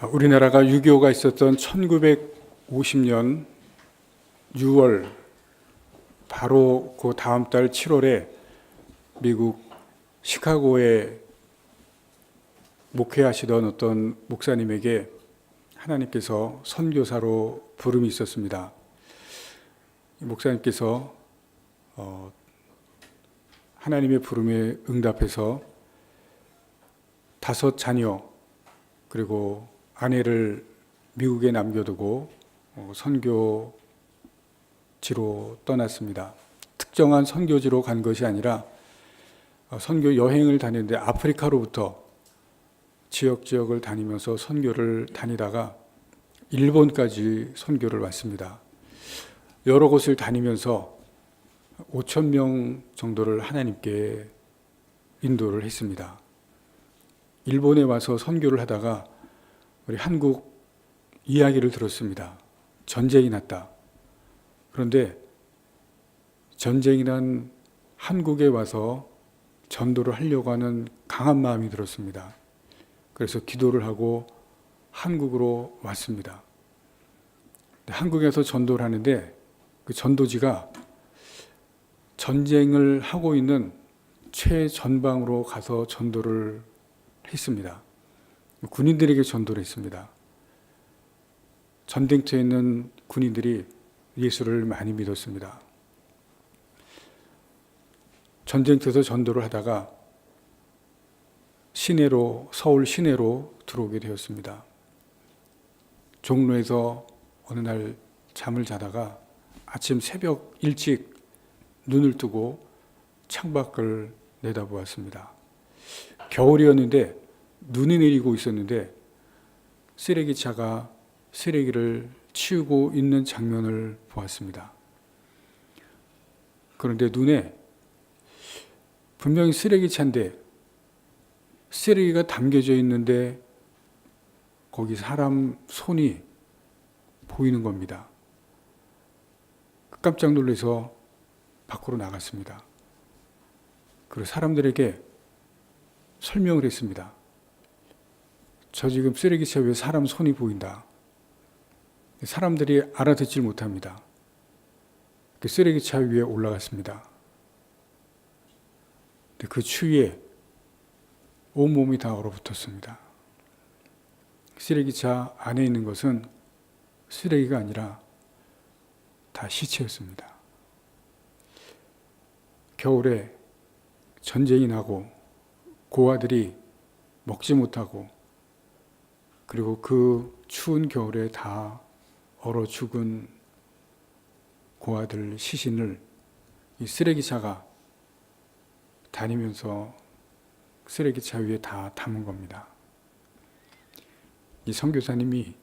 우리나라가 6.25가 있었던 1950년 6월 바로 그 다음 달 7월에 미국 시카고에 목회하시던 어떤 목사님에게 하나님께서 선교사로 부름이 있었습니다. 목사님께서 하나님의 부름에 응답해서 5 자녀 그리고 아내를 미국에 남겨두고 선교지로 떠났습니다. 특정한 선교지로 간 것이 아니라 선교 여행을 다니는데 아프리카로부터 지역을 다니면서 선교를 다니다가 일본까지 선교를 왔습니다. 여러 곳을 다니면서 5,000명 정도를 하나님께 인도를 했습니다. 일본에 와서 선교를 하다가 우리 한국 이야기를 들었습니다. 전쟁이 났다. 그런데 전쟁이 난 한국에 와서 전도를 하려고 하는 강한 마음이 들었습니다. 그래서 기도를 하고 한국으로 왔습니다. 한국에서 전도를 하는데 그 전도지가 전쟁을 하고 있는 최전방으로 가서 전도를 했습니다. 군인들에게 전도를 했습니다. 전쟁터에 있는 군인들이 예수를 많이 믿었습니다. 전쟁터에서 전도를 하다가 서울 시내로 들어오게 되었습니다. 종로에서 어느 날 잠을 자다가 아침 새벽 일찍 눈을 뜨고 창밖을 내다보았습니다. 겨울이었는데 눈이 내리고 있었는데 쓰레기차가 쓰레기를 치우고 있는 장면을 보았습니다. 그런데 눈에 분명히 쓰레기차인데 쓰레기가 담겨져 있는데 거기 사람 손이 보이는 겁니다. 깜짝 놀라서 밖으로 나갔습니다. 그리고 사람들에게 설명을 했습니다. 저 지금 쓰레기차 위에 사람 손이 보인다. 사람들이 알아듣질 못합니다. 그 쓰레기차 위에 올라갔습니다. 그 추위에 온몸이 다 얼어붙었습니다. 쓰레기차 안에 있는 것은 쓰레기가 아니라 다 시체였습니다. 겨울에 전쟁이 나고 고아들이 먹지 못하고 그리고 그 추운 겨울에 다 얼어 죽은 고아들 시신을 이 쓰레기차가 다니면서 쓰레기차 위에 다 담은 겁니다. 이 선교사님이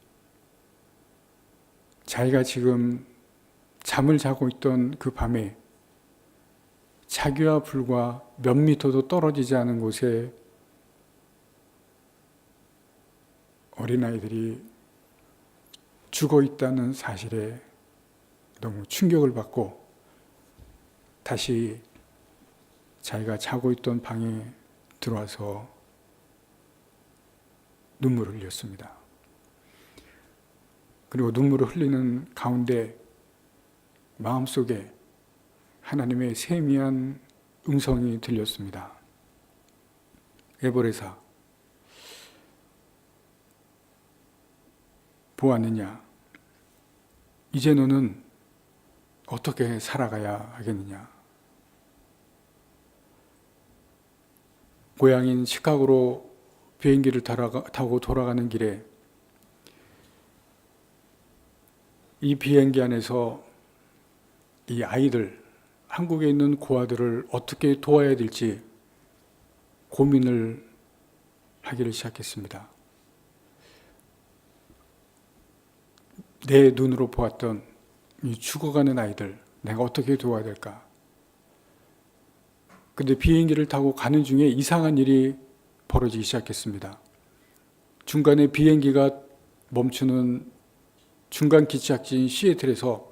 자기가 지금 잠을 자고 있던 그 밤에 자기와 불과 몇 미터도 떨어지지 않은 곳에 어린아이들이 죽어 있다는 사실에 너무 충격을 받고 다시 자기가 자고 있던 방에 들어와서 눈물을 흘렸습니다. 그리고 눈물을 흘리는 가운데 마음속에 하나님의 세미한 음성이 들렸습니다. 에보레사, 보았느냐? 이제 너는 어떻게 살아가야 하겠느냐? 고향인 시카고로 비행기를 타고 돌아가는 길에 이 비행기 안에서 이 아이들, 한국에 있는 고아들을 어떻게 도와야 될지 고민을 하기를 시작했습니다. 내 눈으로 보았던 이 죽어가는 아이들, 내가 어떻게 도와야 될까? 근데 비행기를 타고 가는 중에 이상한 일이 벌어지기 시작했습니다. 중간에 비행기가 멈추는 중간 기착지인 시애틀에서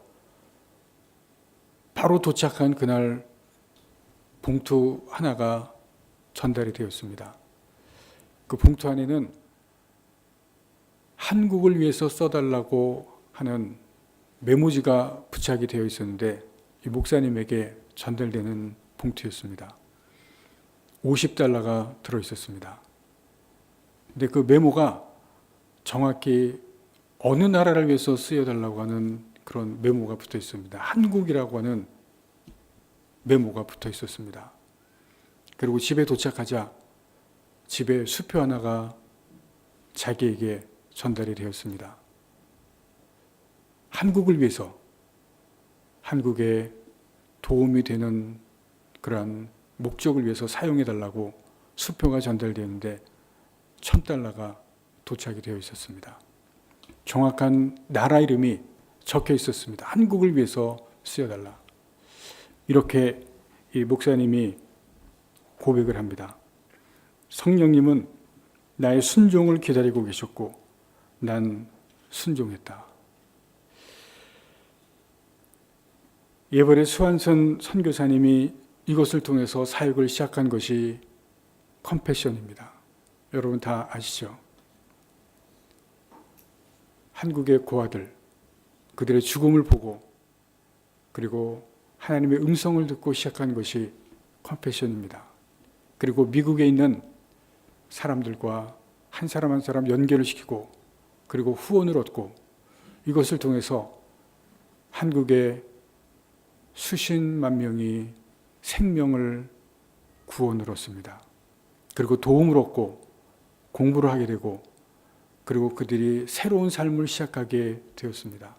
바로 도착한 그날 봉투 하나가 전달이 되었습니다. 그 봉투 안에는 한국을 위해서 써달라고 하는 메모지가 부착이 되어 있었는데 이 목사님에게 전달되는 봉투였습니다. $50가 들어있었습니다. 근데 그 메모가 정확히 어느 나라를 위해서 쓰여달라고 하는 그런 메모가 붙어 있습니다. 한국이라고 하는 메모가 붙어 있었습니다. 그리고 집에 도착하자 집에 수표 하나가 자기에게 전달이 되었습니다. 한국을 위해서, 한국에 도움이 되는 그러한 목적을 위해서 사용해달라고 수표가 전달되었는데 $1000가 도착이 되어 있었습니다. 정확한 나라 이름이 적혀 있었습니다. 한국을 위해서 쓰여달라. 이렇게 이 목사님이 고백을 합니다. 성령님은 나의 순종을 기다리고 계셨고 난 순종했다. 예벌의 수완선 선교사님이 이것을 통해서 사역을 시작한 것이 컴패션입니다. 여러분 다 아시죠? 한국의 고아들, 그들의 죽음을 보고 그리고 하나님의 음성을 듣고 시작한 것이 컴패션입니다. 그리고 미국에 있는 사람들과 한 사람 한 사람 연결을 시키고 그리고 후원을 얻고 이것을 통해서 한국의 수십만 명이 생명을 구원을 얻습니다. 그리고 도움을 얻고 공부를 하게 되고 그리고 그들이 새로운 삶을 시작하게 되었습니다.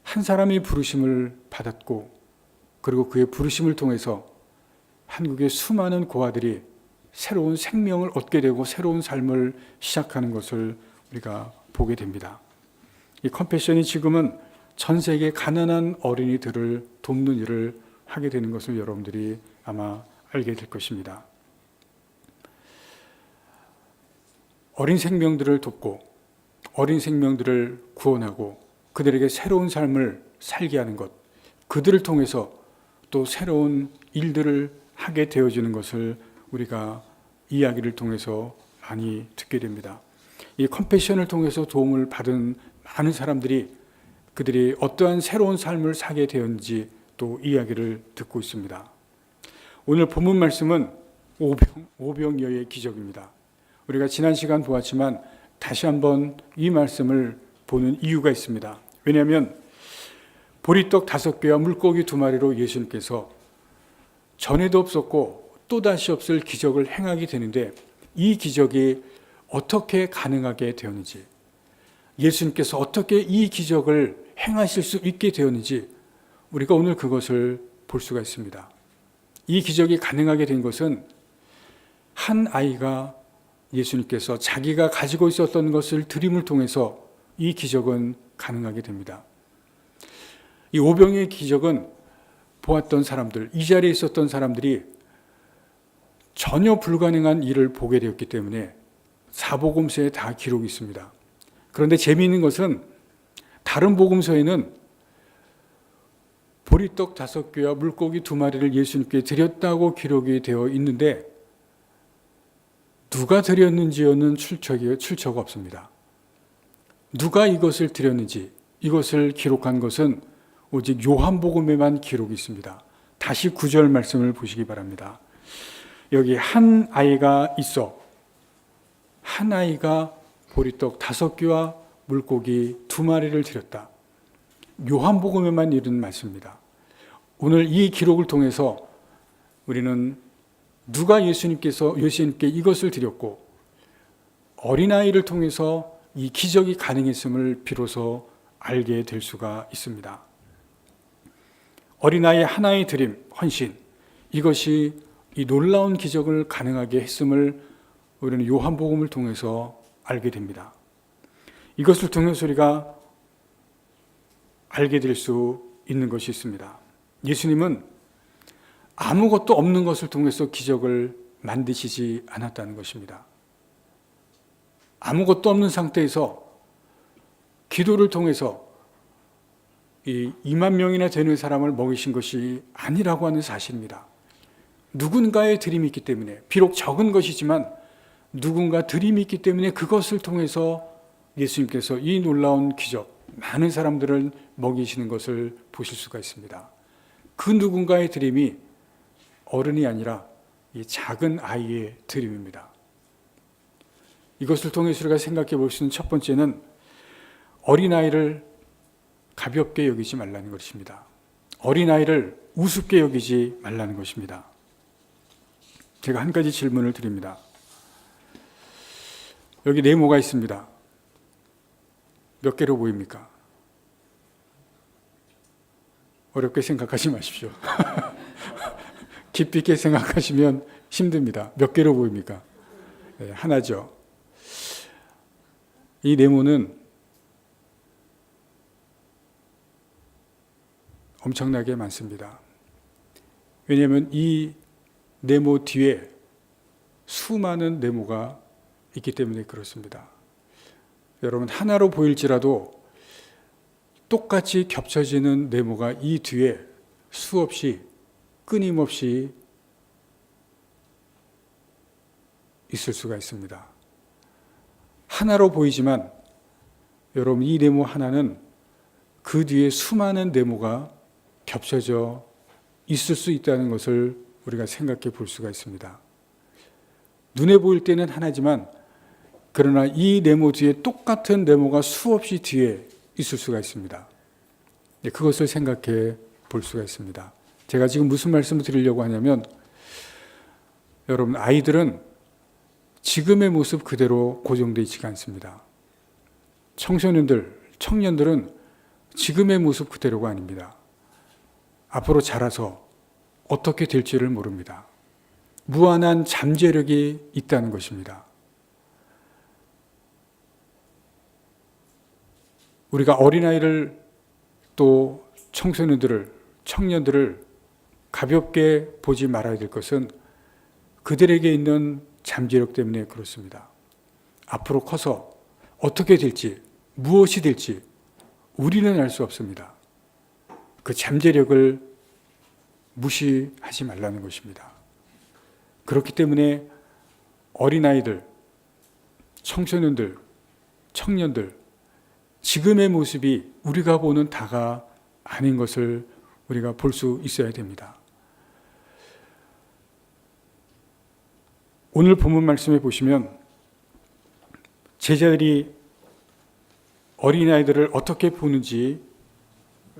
한 사람이 부르심을 받았고 그리고 그의 부르심을 통해서 한국의 수많은 고아들이 새로운 생명을 얻게 되고 새로운 삶을 시작하는 것을 우리가 보게 됩니다. 이 컴패션이 지금은 전 세계 가난한 어린이들을 돕는 일을 하게 되는 것을 여러분들이 아마 알게 될 것입니다. 어린 생명들을 돕고 어린 생명들을 구원하고 그들에게 새로운 삶을 살게 하는 것, 그들을 통해서 또 새로운 일들을 하게 되어지는 것을 우리가 이야기를 통해서 많이 듣게 됩니다. 이 컴패션을 통해서 도움을 받은 많은 사람들이 그들이 어떠한 새로운 삶을 사게 되었는지 또 이야기를 듣고 있습니다. 오늘 본문 말씀은 오병이어의 기적입니다. 우리가 지난 시간 보았지만 다시 한번 이 말씀을 보는 이유가 있습니다. 왜냐하면 보리떡 5개와 물고기 2마리로 예수님께서 전에도 없었고 또다시 없을 기적을 행하게 되는데 이 기적이 어떻게 가능하게 되었는지, 예수님께서 어떻게 이 기적을 행하실 수 있게 되었는지 우리가 오늘 그것을 볼 수가 있습니다. 이 기적이 가능하게 된 것은 한 아이가 예수님께서 자기가 가지고 있었던 것을 드림을 통해서 이 기적은 가능하게 됩니다. 이 오병이의 기적은 보았던 사람들, 이 자리에 있었던 사람들이 전혀 불가능한 일을 보게 되었기 때문에 사복음서에 다 기록이 있습니다. 그런데 재미있는 것은 다른 복음서에는 보리떡 5개와 물고기 2마리를 예수님께 드렸다고 기록이 되어 있는데 누가 드렸는지는 출처가 없습니다. 누가 이것을 드렸는지 이것을 기록한 것은 오직 요한복음에만 기록이 있습니다. 다시 9절 말씀을 보시기 바랍니다. 여기 한 아이가 있어 한 아이가 보리떡 5개와 물고기 2마리를 드렸다. 요한복음에만 이른 말씀입니다. 오늘 이 기록을 통해서 우리는 누가 예수님께 이것을 드렸고 어린아이를 통해서 이 기적이 가능했음을 비로소 알게 될 수가 있습니다. 어린아이 하나의 드림, 헌신, 이것이 이 놀라운 기적을 가능하게 했음을 우리는 요한복음을 통해서 알게 됩니다. 이것을 통해서 우리가 알게 될 수 있는 것이 있습니다. 예수님은 아무것도 없는 것을 통해서 기적을 만드시지 않았다는 것입니다. 아무것도 없는 상태에서 기도를 통해서 이 2만 명이나 되는 사람을 먹이신 것이 아니라고 하는 사실입니다. 누군가의 드림이 있기 때문에, 비록 적은 것이지만 누군가 드림이 있기 때문에 그것을 통해서 예수님께서 이 놀라운 기적, 많은 사람들을 먹이시는 것을 보실 수가 있습니다. 그 누군가의 드림이 어른이 아니라 이 작은 아이의 드림입니다. 이것을 통해서 우리가 생각해 볼 수 있는 첫 번째는 어린아이를 가볍게 여기지 말라는 것입니다. 어린아이를 우습게 여기지 말라는 것입니다. 제가 한 가지 질문을 드립니다. 여기 네모가 있습니다. 몇 개로 보입니까? 어렵게 생각하지 마십시오. 깊이 있게 생각하시면 힘듭니다. 몇 개로 보입니까? 네, 하나죠. 이 네모는 엄청나게 많습니다. 왜냐하면 이 네모 뒤에 수많은 네모가 있기 때문에 그렇습니다. 여러분, 하나로 보일지라도 똑같이 겹쳐지는 네모가 이 뒤에 수없이 끊임없이 있을 수가 있습니다. 하나로 보이지만 여러분, 이 네모 하나는 그 뒤에 수많은 네모가 겹쳐져 있을 수 있다는 것을 우리가 생각해 볼 수가 있습니다. 눈에 보일 때는 하나지만 그러나 이 네모 뒤에 똑같은 네모가 수없이 뒤에 있을 수가 있습니다. 그것을 생각해 볼 수가 있습니다. 제가 지금 무슨 말씀을 드리려고 하냐면, 여러분, 아이들은 지금의 모습 그대로 고정되어 있지가 않습니다. 청소년들, 청년들은 지금의 모습 그대로가 아닙니다. 앞으로 자라서 어떻게 될지를 모릅니다. 무한한 잠재력이 있다는 것입니다. 우리가 어린아이를 또 청소년들을, 청년들을 가볍게 보지 말아야 될 것은 그들에게 있는 잠재력 때문에 그렇습니다. 앞으로 커서 어떻게 될지, 무엇이 될지 우리는 알 수 없습니다. 그 잠재력을 무시하지 말라는 것입니다. 그렇기 때문에 어린아이들, 청소년들, 청년들, 지금의 모습이 우리가 보는 다가 아닌 것을 우리가 볼 수 있어야 됩니다. 오늘 본문 말씀에 보시면 제자들이 어린아이들을 어떻게 보는지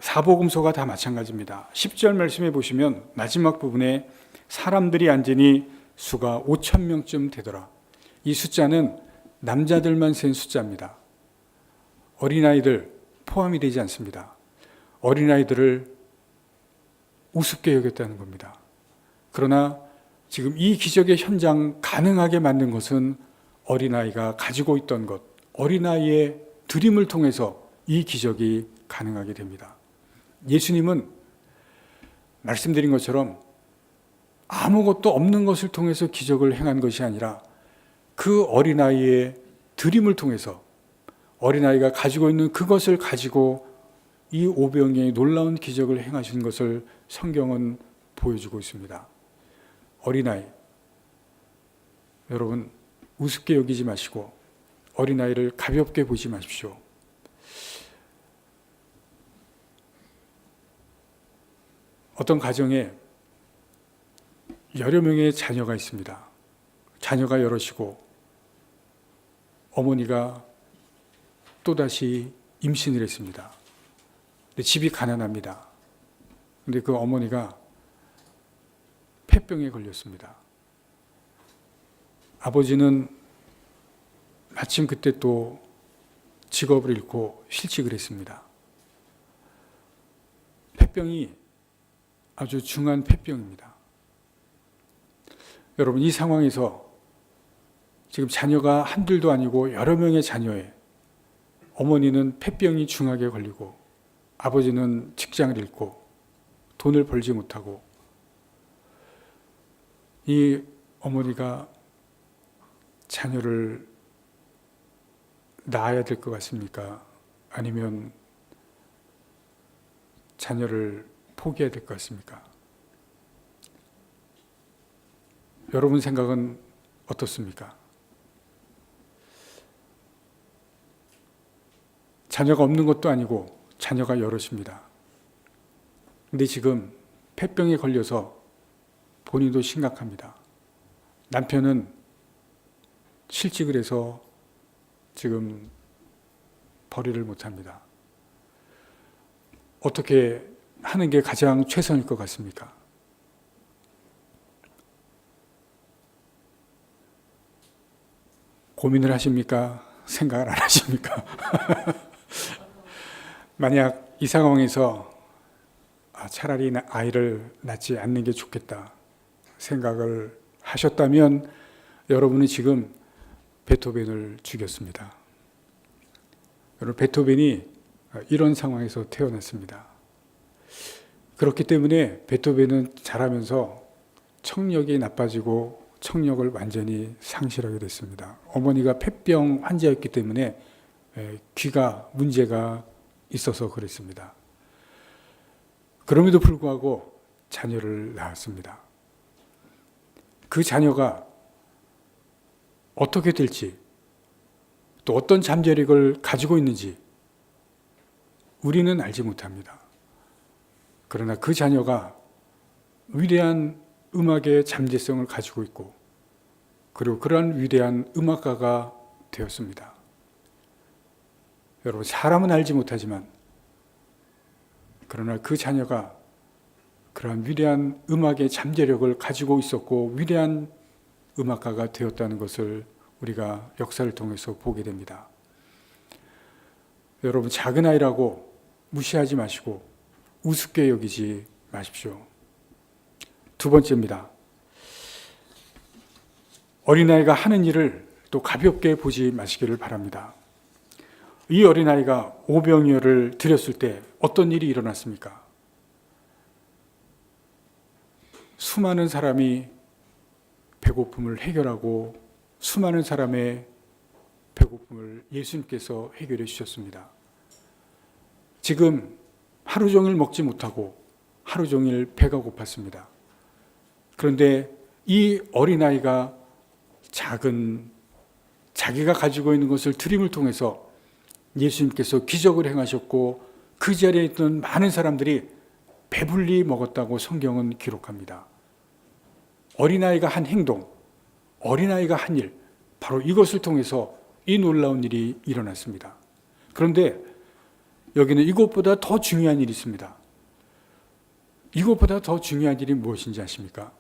사복음서가 다 마찬가지입니다. 10절 말씀에 보시면 마지막 부분에 사람들이 앉으니 수가 5,000명쯤 되더라. 이 숫자는 남자들만 센 숫자입니다. 어린아이들 포함이 되지 않습니다. 어린아이들을 우습게 여겼다는 겁니다. 그러나 지금 이 기적의 현장 가능하게 만든 것은 어린아이가 가지고 있던 것, 어린아이의 드림을 통해서 이 기적이 가능하게 됩니다. 예수님은 말씀드린 것처럼 아무것도 없는 것을 통해서 기적을 행한 것이 아니라 그 어린아이의 드림을 통해서 어린아이가 가지고 있는 그것을 가지고 이 오병이의 놀라운 기적을 행하신 것을 성경은 보여주고 있습니다. 어린아이, 여러분 우습게 여기지 마시고 어린아이를 가볍게 보지 마십시오. 어떤 가정에 여러 명의 자녀가 있습니다. 자녀가 여럿이고 어머니가 또다시 임신을 했습니다. 근데 집이 가난합니다. 근데 그 어머니가 폐병에 걸렸습니다. 아버지는 마침 그때 또 직업을 잃고 실직을 했습니다. 폐병이 아주 중한 폐병입니다. 여러분, 이 상황에서 지금 자녀가 한둘도 아니고 여러 명의 자녀에 어머니는 폐병이 중하게 걸리고 아버지는 직장을 잃고 돈을 벌지 못하고 이 어머니가 자녀를 낳아야 될 것 같습니까? 아니면 자녀를 포기해야 될 것 같습니까? 여러분 생각은 어떻습니까? 자녀가 없는 것도 아니고 자녀가 여럿입니다. 근데 지금 폐병에 걸려서 본인도 심각합니다. 남편은 실직을 해서 지금 벌이를 못합니다. 어떻게 하는 게 가장 최선일 것 같습니까? 고민을 하십니까? 생각을 안 하십니까? 만약 이 상황에서 차라리 아이를 낳지 않는 게 좋겠다 생각을 하셨다면 여러분은 지금 베토벤을 죽였습니다. 여러분, 베토벤이 이런 상황에서 태어났습니다. 그렇기 때문에 베토벤은 자라면서 청력이 나빠지고 청력을 완전히 상실하게 됐습니다. 어머니가 폐병 환자였기 때문에 귀가 문제가 있어서 그랬습니다. 그럼에도 불구하고 자녀를 낳았습니다. 그 자녀가 어떻게 될지, 또 어떤 잠재력을 가지고 있는지 우리는 알지 못합니다. 그러나 그 자녀가 위대한 음악의 잠재성을 가지고 있고, 그리고 그러한 위대한 음악가가 되었습니다. 여러분, 사람은 알지 못하지만 그러나 그 자녀가 그러한 위대한 음악의 잠재력을 가지고 있었고 위대한 음악가가 되었다는 것을 우리가 역사를 통해서 보게 됩니다. 여러분, 작은 아이라고 무시하지 마시고 우습게 여기지 마십시오. 두 번째입니다. 어린아이가 하는 일을 또 가볍게 보지 마시기를 바랍니다. 이 어린아이가 오병이어를 드렸을 때 어떤 일이 일어났습니까? 수많은 사람이 배고픔을 해결하고 수많은 사람의 배고픔을 예수님께서 해결해 주셨습니다. 지금 하루 종일 먹지 못하고 하루 종일 배가 고팠습니다. 그런데 이 어린아이가 자기가 가지고 있는 것을 드림을 통해서 예수님께서 기적을 행하셨고 그 자리에 있던 많은 사람들이 배불리 먹었다고 성경은 기록합니다. 어린아이가 한 행동, 어린아이가 한 일, 바로 이것을 통해서 이 놀라운 일이 일어났습니다. 그런데 여기는 이것보다 더 중요한 일이 있습니다. 이것보다 더 중요한 일이 무엇인지 아십니까?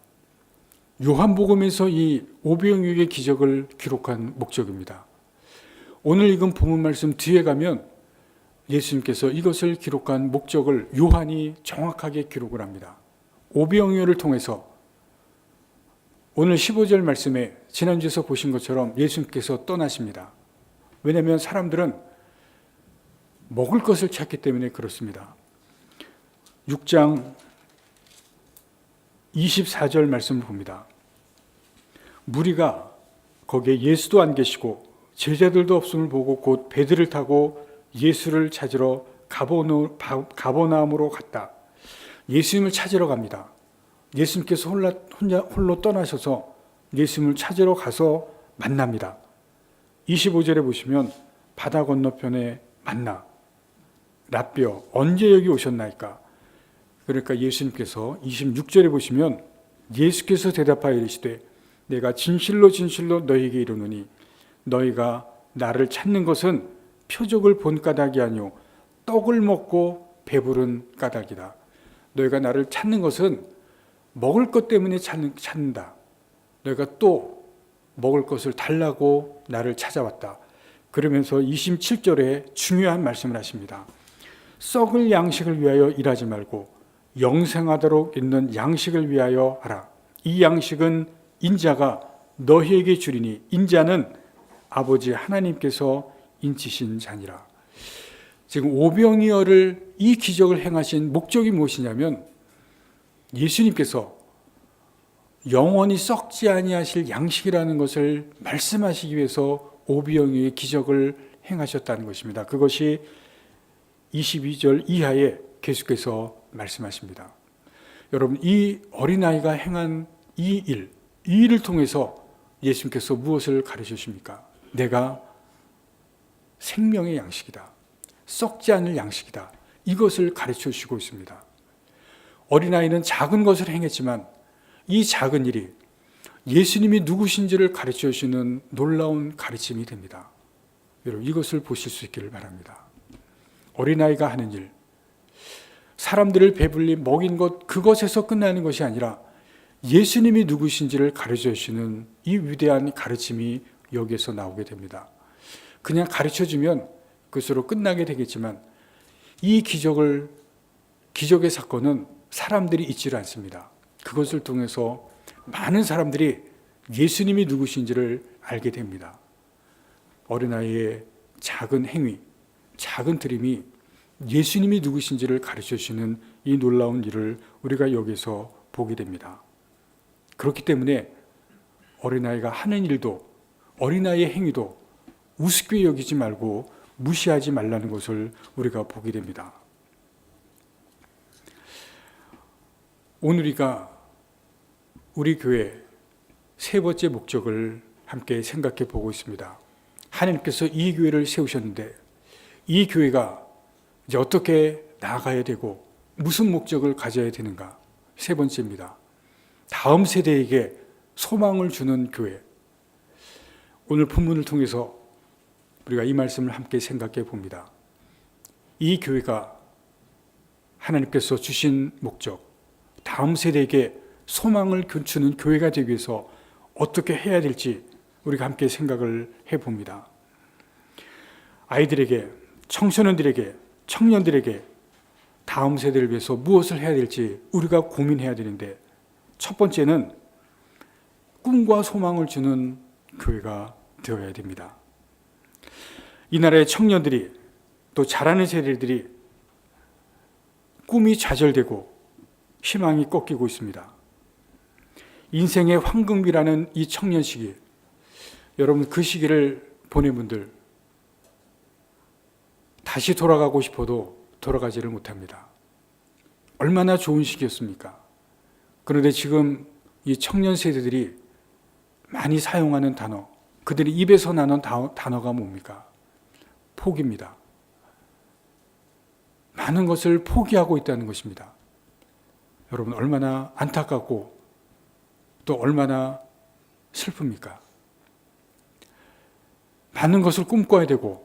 요한복음에서 이 오병이어의 기적을 기록한 목적입니다. 오늘 읽은 본문 말씀 뒤에 가면 예수님께서 이것을 기록한 목적을 요한이 정확하게 기록을 합니다. 오병이어를 통해서 오늘 15절 말씀에 지난주에서 보신 것처럼 예수님께서 떠나십니다. 왜냐하면 사람들은 먹을 것을 찾기 때문에 그렇습니다. 6장 24절 말씀을 봅니다. 무리가 거기에 예수도 안 계시고 제자들도 없음을 보고 곧 배들을 타고 예수를 찾으러 가버나움으로 갔다. 예수님을 찾으러 갑니다. 예수님께서 홀로 떠나셔서 예수님을 찾으러 가서 만납니다. 25절에 보시면 바다 건너편에 만나 라삐어 언제 여기 오셨나이까? 그러니까 예수님께서 26절에 보시면 예수께서 대답하여 이르시되 내가 진실로 진실로 너희에게 이르노니 너희가 나를 찾는 것은 표적을 본 까닭이 아니오 떡을 먹고 배부른 까닭이다. 너희가 나를 찾는 것은 먹을 것 때문에 찾는다. 너희가 또 먹을 것을 달라고 나를 찾아왔다. 그러면서 27절에 중요한 말씀을 하십니다. 썩을 양식을 위하여 일하지 말고 영생하도록 있는 양식을 위하여 하라. 이 양식은 인자가 너희에게 주리니 인자는 아버지 하나님께서 인치신 자니라. 지금 오병이어를 이 기적을 행하신 목적이 무엇이냐면 예수님께서 영원히 썩지 아니하실 양식이라는 것을 말씀하시기 위해서 오병이어의 기적을 행하셨다는 것입니다. 그것이 22절 이하에 계속해서 말씀하십니다. 여러분, 이 어린아이가 행한 이 일을 통해서 예수님께서 무엇을 가르쳐 주십니까? 내가 생명의 양식이다. 썩지 않을 양식이다. 이것을 가르쳐 주시고 있습니다. 어린아이는 작은 것을 행했지만 이 작은 일이 예수님이 누구신지를 가르쳐 주시는 놀라운 가르침이 됩니다. 여러분, 이것을 보실 수 있기를 바랍니다. 어린아이가 하는 일, 사람들을 배불리 먹인 것, 그것에서 끝나는 것이 아니라 예수님이 누구신지를 가르쳐 주시는 이 위대한 가르침이 여기에서 나오게 됩니다. 그냥 가르쳐 주면 그것으로 끝나게 되겠지만 이 기적의 사건은 사람들이 잊지를 않습니다. 그것을 통해서 많은 사람들이 예수님이 누구신지를 알게 됩니다. 어린아이의 작은 행위, 작은 드림이 예수님이 누구신지를 가르쳐 주시는 이 놀라운 일을 우리가 여기서 보게 됩니다. 그렇기 때문에 어린아이가 하는 일도, 어린아이의 행위도 우습게 여기지 말고 무시하지 말라는 것을 우리가 보게 됩니다. 오늘 우리 교회 세 번째 목적을 함께 생각해 보고 있습니다. 하나님께서 이 교회를 세우셨는데 이 교회가 이제 어떻게 나아가야 되고 무슨 목적을 가져야 되는가? 세 번째입니다. 다음 세대에게 소망을 주는 교회. 오늘 본문을 통해서 우리가 이 말씀을 함께 생각해 봅니다. 이 교회가 하나님께서 주신 목적, 다음 세대에게 소망을 주는 교회가 되기 위해서 어떻게 해야 될지 우리가 함께 생각을 해봅니다. 아이들에게, 청소년들에게, 청년들에게 다음 세대를 위해서 무엇을 해야 될지 우리가 고민해야 되는데, 첫 번째는 꿈과 소망을 주는 교회가 되어야 됩니다. 이 나라의 청년들이, 또 자라는 세대들이 꿈이 좌절되고 희망이 꺾이고 있습니다. 인생의 황금기라는 이 청년 시기, 여러분 그 시기를 보낸 분들 다시 돌아가고 싶어도 돌아가지를 못합니다. 얼마나 좋은 시기였습니까? 그런데 지금 이 청년 세대들이 많이 사용하는 단어, 그들이 입에서 나는 단어가 뭡니까? 포기입니다. 많은 것을 포기하고 있다는 것입니다. 여러분 얼마나 안타깝고 또 얼마나 슬픕니까? 많은 것을 꿈꿔야 되고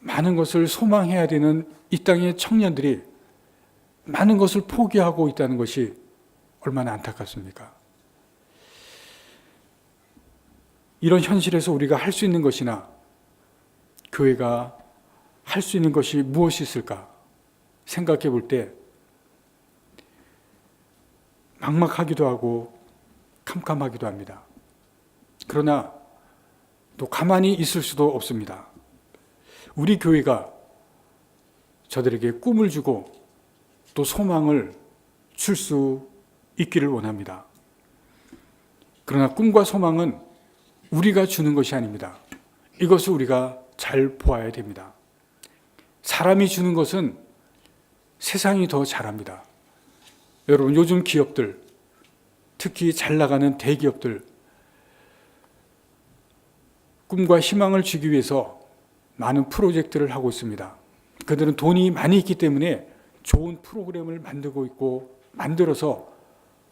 많은 것을 소망해야 되는 이 땅의 청년들이 많은 것을 포기하고 있다는 것이 얼마나 안타깝습니까? 이런 현실에서 우리가 할 수 있는 것이나 교회가 할 수 있는 것이 무엇이 있을까 생각해 볼 때 막막하기도 하고 캄캄하기도 합니다. 그러나 또 가만히 있을 수도 없습니다. 우리 교회가 저들에게 꿈을 주고 또 소망을 줄 수 있기를 원합니다. 그러나 꿈과 소망은 우리가 주는 것이 아닙니다. 이것을 우리가 잘 보아야 됩니다. 사람이 주는 것은 세상이 더 잘합니다. 여러분 요즘 기업들, 특히 잘 나가는 대기업들, 꿈과 희망을 주기 위해서 많은 프로젝트를 하고 있습니다. 그들은 돈이 많이 있기 때문에 좋은 프로그램을 만들고 있고 만들어서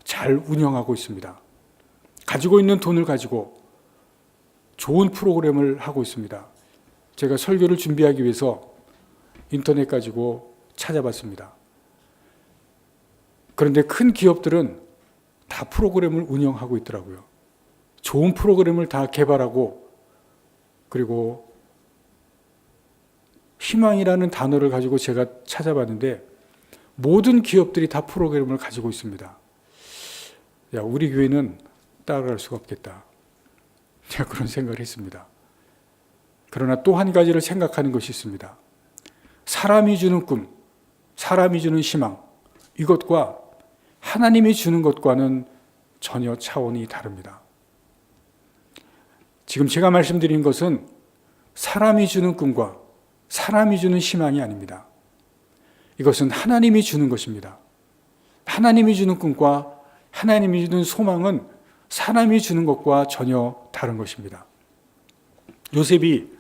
잘 운영하고 있습니다. 가지고 있는 돈을 가지고 좋은 프로그램을 하고 있습니다. 제가 설교를 준비하기 위해서 인터넷 가지고 찾아봤습니다. 그런데 큰 기업들은 다 프로그램을 운영하고 있더라고요. 좋은 프로그램을 다 개발하고, 그리고 희망이라는 단어를 가지고 제가 찾아봤는데 모든 기업들이 다 프로그램을 가지고 있습니다. 야, 우리 교회는 따라갈 수가 없겠다. 제가 그런 생각을 했습니다. 그러나 또 한 가지를 생각하는 것이 있습니다. 사람이 주는 꿈, 사람이 주는 희망, 이것과 하나님이 주는 것과는 전혀 차원이 다릅니다. 지금 제가 말씀드린 것은 사람이 주는 꿈과 사람이 주는 희망이 아닙니다. 이것은 하나님이 주는 것입니다. 하나님이 주는 꿈과 하나님이 주는 소망은 사람이 주는 것과 전혀 다른 것입니다. 요셉이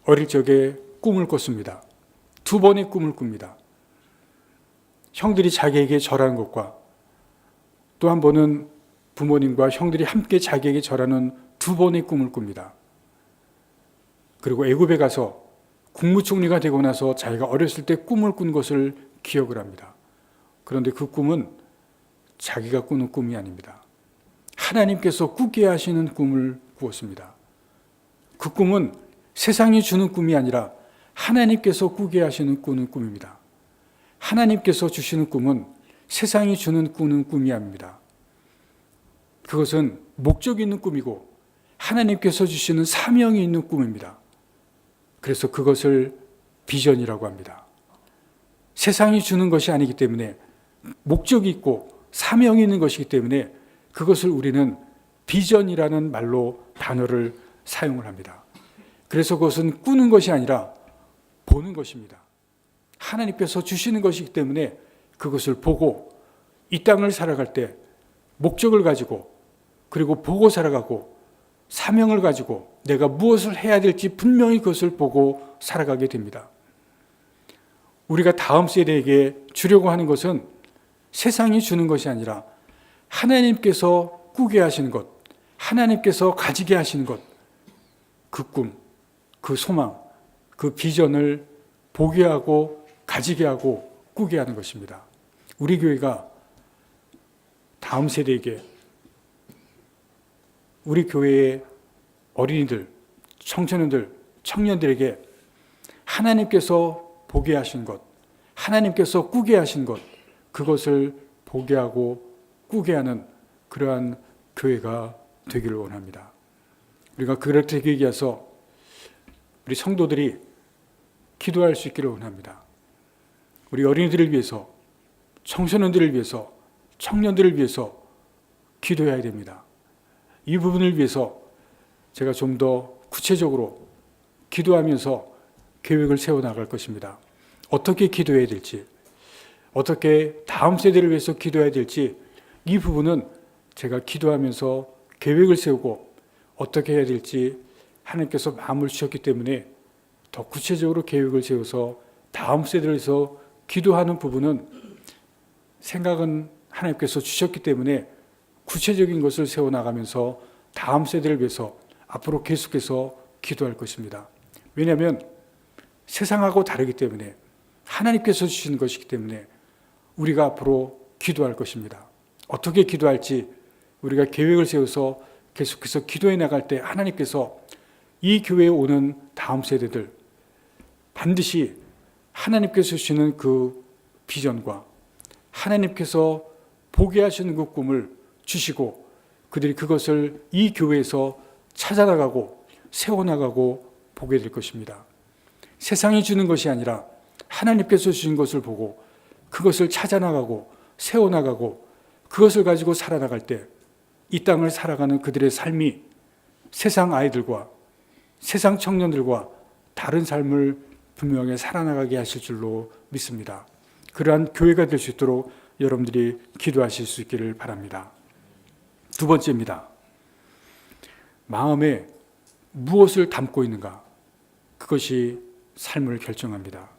어릴 적에 꿈을 꿨습니다. 두 번의 꿈을 꿉니다. 형들이 자기에게 절하는 것과 또 한 번은 부모님과 형들이 함께 자기에게 절하는 두 번의 꿈을 꿉니다. 그리고 애굽에 가서 국무총리가 되고 나서 자기가 어렸을 때 꿈을 꾼 것을 기억을 합니다. 그런데 그 꿈은 자기가 꾸는 꿈이 아닙니다. 하나님께서 꾸게 하시는 꿈을 꾸었습니다. 그 꿈은 세상이 주는 꿈이 아니라 하나님께서 꾸게 하시는 꾸는 꿈입니다. 하나님께서 주시는 꿈은 세상이 주는 꾸는 꿈이 아닙니다. 그것은 목적이 있는 꿈이고 하나님께서 주시는 사명이 있는 꿈입니다. 그래서 그것을 비전이라고 합니다. 세상이 주는 것이 아니기 때문에 목적이 있고 사명이 있는 것이기 때문에 그것을 우리는 비전이라는 말로 단어를 사용을 합니다. 그래서 그것은 꾸는 것이 아니라 보는 것입니다. 하나님께서 주시는 것이기 때문에 그것을 보고 이 땅을 살아갈 때 목적을 가지고 그리고 보고 살아가고 사명을 가지고 내가 무엇을 해야 될지 분명히 그것을 보고 살아가게 됩니다. 우리가 다음 세대에게 주려고 하는 것은 세상이 주는 것이 아니라 하나님께서 꾸게 하시는 것, 하나님께서 가지게 하시는 것, 그 꿈, 그 소망, 그 비전을 보게 하고 가지게 하고 꾸게 하는 것입니다. 우리 교회가 다음 세대에게 우리 교회의 어린이들, 청소년들, 청년들에게 하나님께서 보게 하신 것, 하나님께서 꾸게 하신 것, 그것을 보게 하고 꾸게 하는 그러한 교회가 되기를 원합니다. 우리가 그렇게 되기 위해서 우리 성도들이 기도할 수 있기를 원합니다. 우리 어린이들을 위해서, 청소년들을 위해서, 청년들을 위해서 기도해야 됩니다. 이 부분을 위해서 제가 좀 더 구체적으로 기도하면서 계획을 세워나갈 것입니다. 어떻게 기도해야 될지, 어떻게 다음 세대를 위해서 기도해야 될지 이 부분은 제가 기도하면서 계획을 세우고 어떻게 해야 될지 하나님께서 마음을 주셨기 때문에 더 구체적으로 계획을 세워서 다음 세대를 위해서 기도하는 부분은 생각은 하나님께서 주셨기 때문에 구체적인 것을 세워나가면서 다음 세대를 위해서 앞으로 계속해서 기도할 것입니다. 왜냐하면 세상하고 다르기 때문에 하나님께서 주시는 것이기 때문에 우리가 앞으로 기도할 것입니다. 어떻게 기도할지 우리가 계획을 세워서 계속해서 기도해 나갈 때 하나님께서 이 교회에 오는 다음 세대들 반드시 하나님께서 주시는 그 비전과 하나님께서 보게 하시는 그 꿈을 주시고 그들이 그것을 이 교회에서 찾아나가고 세워나가고 보게 될 것입니다. 세상이 주는 것이 아니라 하나님께서 주신 것을 보고 그것을 찾아나가고 세워나가고 그것을 가지고 살아나갈 때 이 땅을 살아가는 그들의 삶이 세상 아이들과 세상 청년들과 다른 삶을 분명히 살아나가게 하실 줄로 믿습니다. 그러한 교회가 될 수 있도록 여러분들이 기도하실 수 있기를 바랍니다. 두 번째입니다. 마음에 무엇을 담고 있는가? 그것이 삶을 결정합니다.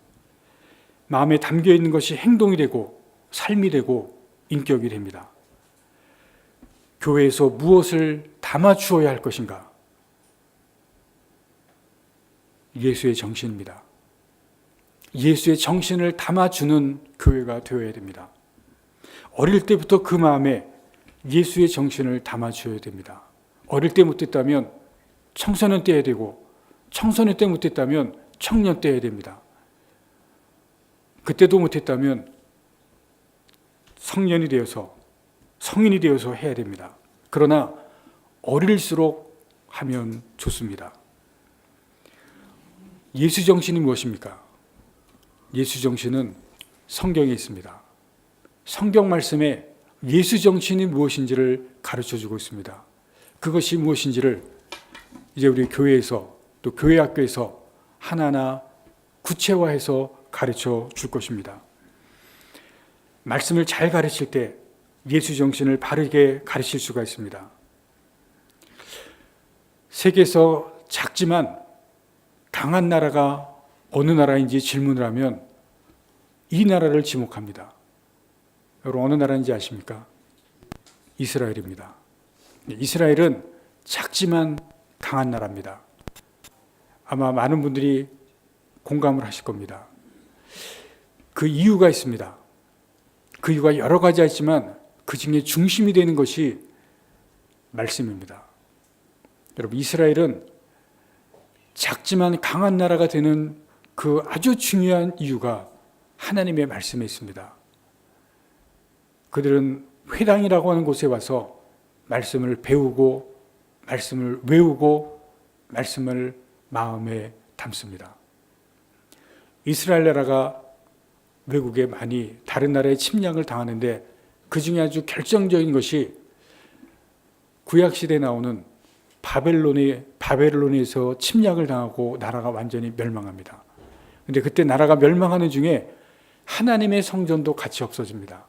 마음에 담겨 있는 것이 행동이 되고 삶이 되고 인격이 됩니다. 교회에서 무엇을 담아 주어야 할 것인가? 예수의 정신입니다. 예수의 정신을 담아주는 교회가 되어야 됩니다. 어릴 때부터 그 마음에 예수의 정신을 담아줘야 됩니다. 어릴 때 못했다면 청소년 때 해야 되고 청소년 때 못했다면 청년 때 해야 됩니다. 그때도 못했다면 성년이 되어서 성인이 되어서 해야 됩니다. 그러나 어릴수록 하면 좋습니다. 예수 정신이 무엇입니까? 예수 정신은 성경에 있습니다. 성경 말씀에 예수 정신이 무엇인지를 가르쳐주고 있습니다. 그것이 무엇인지를 이제 우리 교회에서 또 교회 학교에서 하나하나 구체화해서 가르쳐 줄 것입니다. 말씀을 잘 가르칠 때 예수 정신을 바르게 가르칠 수가 있습니다. 세계에서 작지만 강한 나라가 어느 나라인지 질문을 하면 이 나라를 지목합니다. 여러분 어느 나라인지 아십니까? 이스라엘입니다. 이스라엘은 작지만 강한 나라입니다. 아마 많은 분들이 공감을 하실 겁니다. 그 이유가 있습니다. 그 이유가 여러 가지가 있지만 그 중에 중심이 되는 것이 말씀입니다. 여러분 이스라엘은 작지만 강한 나라가 되는 그 아주 중요한 이유가 하나님의 말씀에 있습니다. 그들은 회당이라고 하는 곳에 와서 말씀을 배우고 말씀을 외우고 말씀을 마음에 담습니다. 이스라엘 나라가 외국에 많이 다른 나라의 침략을 당하는데 그 중에 아주 결정적인 것이 구약시대에 나오는 바벨론에서 침략을 당하고 나라가 완전히 멸망합니다. 그런데 그때 나라가 멸망하는 중에 하나님의 성전도 같이 없어집니다.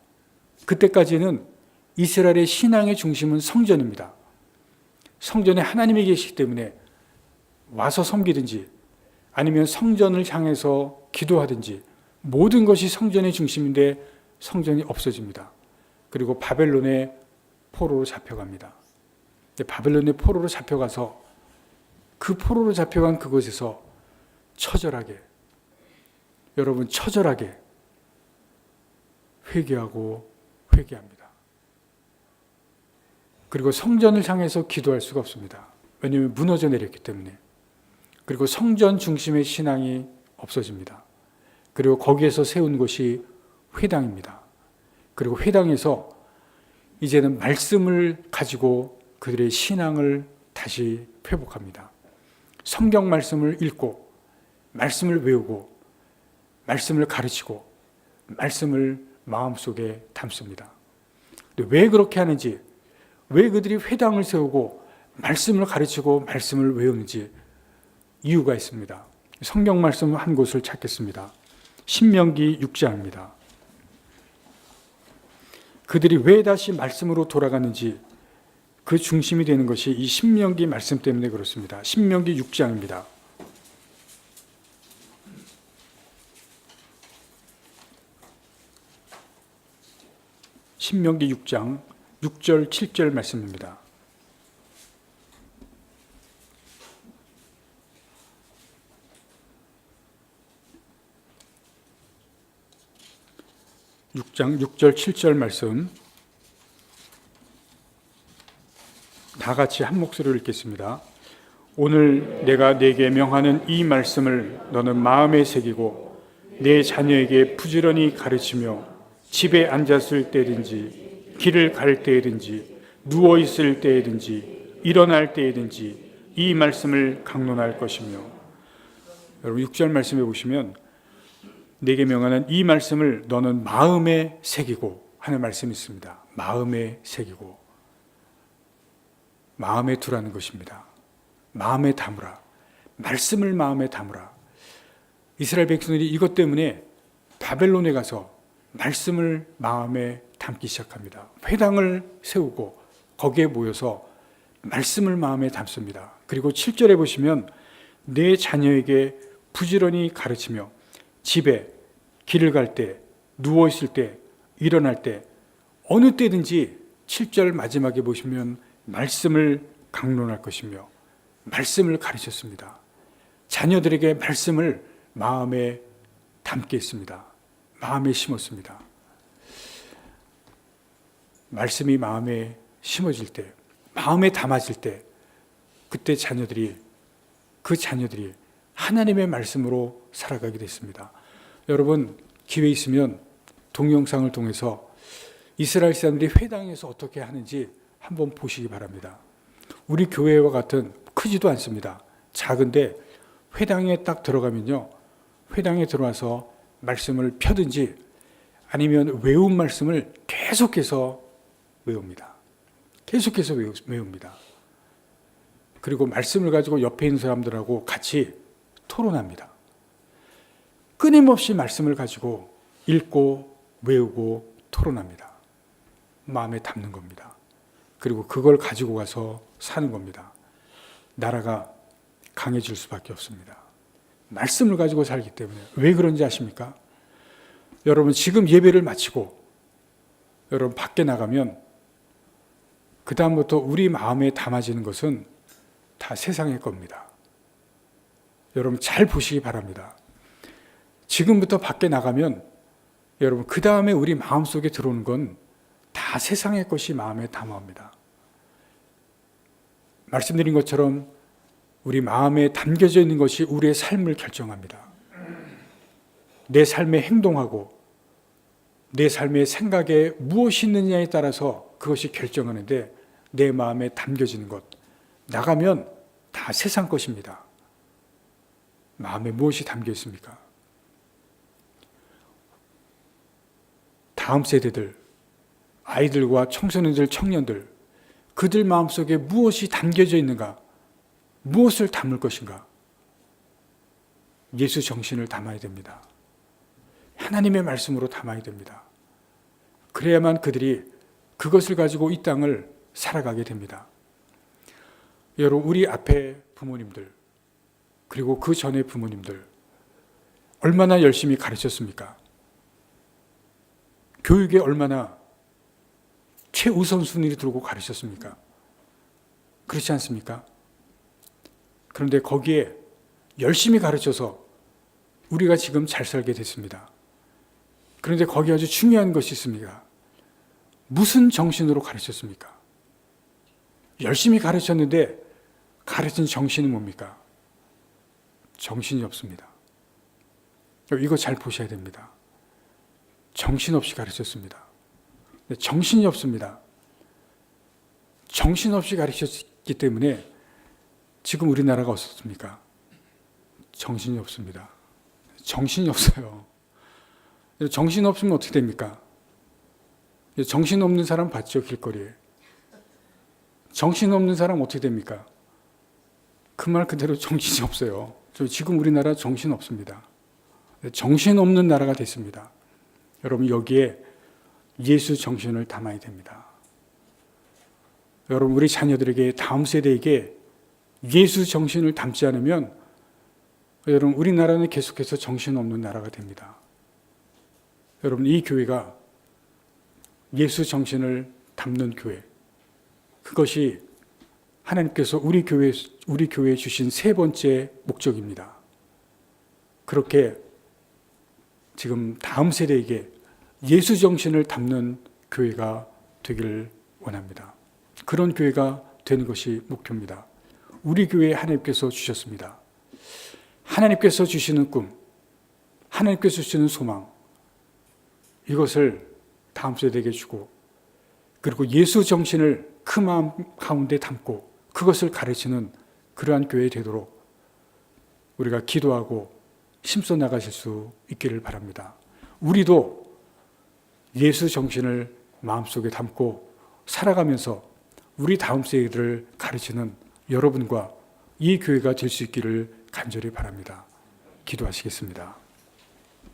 그때까지는 이스라엘의 신앙의 중심은 성전입니다. 성전에 하나님이 계시기 때문에 와서 섬기든지 아니면 성전을 향해서 기도하든지 모든 것이 성전의 중심인데 성전이 없어집니다. 그리고 바벨론의 포로로 잡혀갑니다. 바벨론의 포로로 잡혀가서 그 포로로 잡혀간 그곳에서 처절하게 여러분 처절하게 회개하고 회개합니다. 그리고 성전을 향해서 기도할 수가 없습니다. 왜냐하면 무너져 내렸기 때문에. 그리고 성전 중심의 신앙이 없어집니다. 그리고 거기에서 세운 곳이 회당입니다. 그리고 회당에서 이제는 말씀을 가지고 그들의 신앙을 다시 회복합니다. 성경 말씀을 읽고 말씀을 외우고 말씀을 가르치고 말씀을 마음속에 담습니다. 왜 그렇게 하는지, 왜 그들이 회당을 세우고 말씀을 가르치고 말씀을 외우는지 이유가 있습니다. 성경 말씀 한 곳을 찾겠습니다. 신명기 6장입니다. 그들이 왜 다시 말씀으로 돌아가는지 그 중심이 되는 것이 이 신명기 말씀 때문에 그렇습니다. 신명기 6장입니다. 신명기 6장 6절 7절 말씀입니다. 6장 6절 7절 말씀 다 같이 한 목소리로 읽겠습니다. 오늘 내가 네게 명하는 이 말씀을 너는 마음에 새기고 내 자녀에게 부지런히 가르치며 집에 앉았을 때든지 길을 갈 때든지 누워 있을 때든지 일어날 때든지 이 말씀을 강론할 것이며. 여러분 6절 말씀에 보시면 내게 명하는 이 말씀을 너는 마음에 새기고 하는 말씀이 있습니다. 마음에 새기고 마음에 두라는 것입니다. 마음에 담으라. 말씀을 마음에 담으라. 이스라엘 백성들이 이것 때문에 바벨론에 가서 말씀을 마음에 담기 시작합니다. 회당을 세우고 거기에 모여서 말씀을 마음에 담습니다. 그리고 7절에 보시면 내 자녀에게 부지런히 가르치며 집에 길을 갈 때, 누워 있을 때, 일어날 때 어느 때든지 7절 마지막에 보시면 말씀을 강론할 것이며 말씀을 가르쳤습니다. 자녀들에게 말씀을 마음에 담게 했습니다. 마음에 심었습니다. 말씀이 마음에 심어질 때, 마음에 담아질 때 그때 그 자녀들이 하나님의 말씀으로 살아가게 됐습니다. 여러분 기회 있으면 동영상을 통해서 이스라엘 사람들이 회당에서 어떻게 하는지 한번 보시기 바랍니다. 우리 교회와 같은 크지도 않습니다. 작은데 회당에 딱 들어가면요, 회당에 들어와서 말씀을 펴든지 아니면 외운 말씀을 계속해서 외웁니다. 계속해서 외웁니다. 그리고 말씀을 가지고 옆에 있는 사람들하고 같이 토론합니다. 끊임없이 말씀을 가지고 읽고 외우고 토론합니다. 마음에 담는 겁니다. 그리고 그걸 가지고 가서 사는 겁니다. 나라가 강해질 수밖에 없습니다. 말씀을 가지고 살기 때문에. 왜 그런지 아십니까? 여러분 지금 예배를 마치고 여러분 밖에 나가면 그 다음부터 우리 마음에 담아지는 것은 다 세상의 겁니다. 여러분 잘 보시기 바랍니다. 지금부터 밖에 나가면 여러분 그 다음에 우리 마음속에 들어오는 건 다 세상의 것이 마음에 담아옵니다. 말씀드린 것처럼 우리 마음에 담겨져 있는 것이 우리의 삶을 결정합니다. 내 삶에 행동하고 내 삶의 생각에 무엇이 있느냐에 따라서 그것이 결정하는데 내 마음에 담겨지는 것, 나가면 다 세상 것입니다. 마음에 무엇이 담겨 있습니까? 다음 세대들, 아이들과 청소년들, 청년들, 그들 마음속에 무엇이 담겨져 있는가? 무엇을 담을 것인가? 예수 정신을 담아야 됩니다. 하나님의 말씀으로 담아야 됩니다. 그래야만 그들이 그것을 가지고 이 땅을 살아가게 됩니다. 여러분, 우리 앞에 부모님들, 그리고 그 전에 부모님들, 얼마나 열심히 가르쳤습니까? 교육에 얼마나 최우선순위를 두고 가르쳤습니까? 그렇지 않습니까? 그런데 거기에 열심히 가르쳐서 우리가 지금 잘 살게 됐습니다. 그런데 거기에 아주 중요한 것이 있습니다. 무슨 정신으로 가르쳤습니까? 열심히 가르쳤는데 가르친 정신은 뭡니까? 정신이 없습니다. 이거 잘 보셔야 됩니다. 정신없이 가르쳤습니다. 정신이 없습니다. 정신없이 가르쳤기 때문에 지금 우리나라가 어떻습니까? 정신이 없습니다. 정신이 없어요. 정신 없으면 어떻게 됩니까? 정신 없는 사람 봤죠, 길거리에. 정신 없는 사람 어떻게 됩니까? 그 말 그대로 정신이 없어요. 지금 우리나라 정신 없습니다. 정신 없는 나라가 됐습니다. 여러분 여기에 예수 정신을 담아야 됩니다. 여러분 우리 자녀들에게, 다음 세대에게 예수 정신을 담지 않으면 여러분 우리나라는 계속해서 정신없는 나라가 됩니다. 여러분 이 교회가 예수 정신을 담는 교회, 그것이 하나님께서 우리 교회에 주신 세 번째 목적입니다. 그렇게 지금 다음 세대에게 예수 정신을 담는 교회가 되기를 원합니다. 그런 교회가 되는 것이 목표입니다. 우리 교회에 하나님께서 주셨습니다. 하나님께서 주시는 꿈, 하나님께서 주시는 소망, 이것을 다음 세대에게 주고, 그리고 예수 정신을 그 마음 가운데 담고 그것을 가르치는 그러한 교회 되도록 우리가 기도하고 힘써 나가실 수 있기를 바랍니다. 우리도 예수 정신을 마음속에 담고 살아가면서 우리 다음 세대를 가르치는 여러분과 이 교회가 될 수 있기를 간절히 바랍니다. 기도하시겠습니다.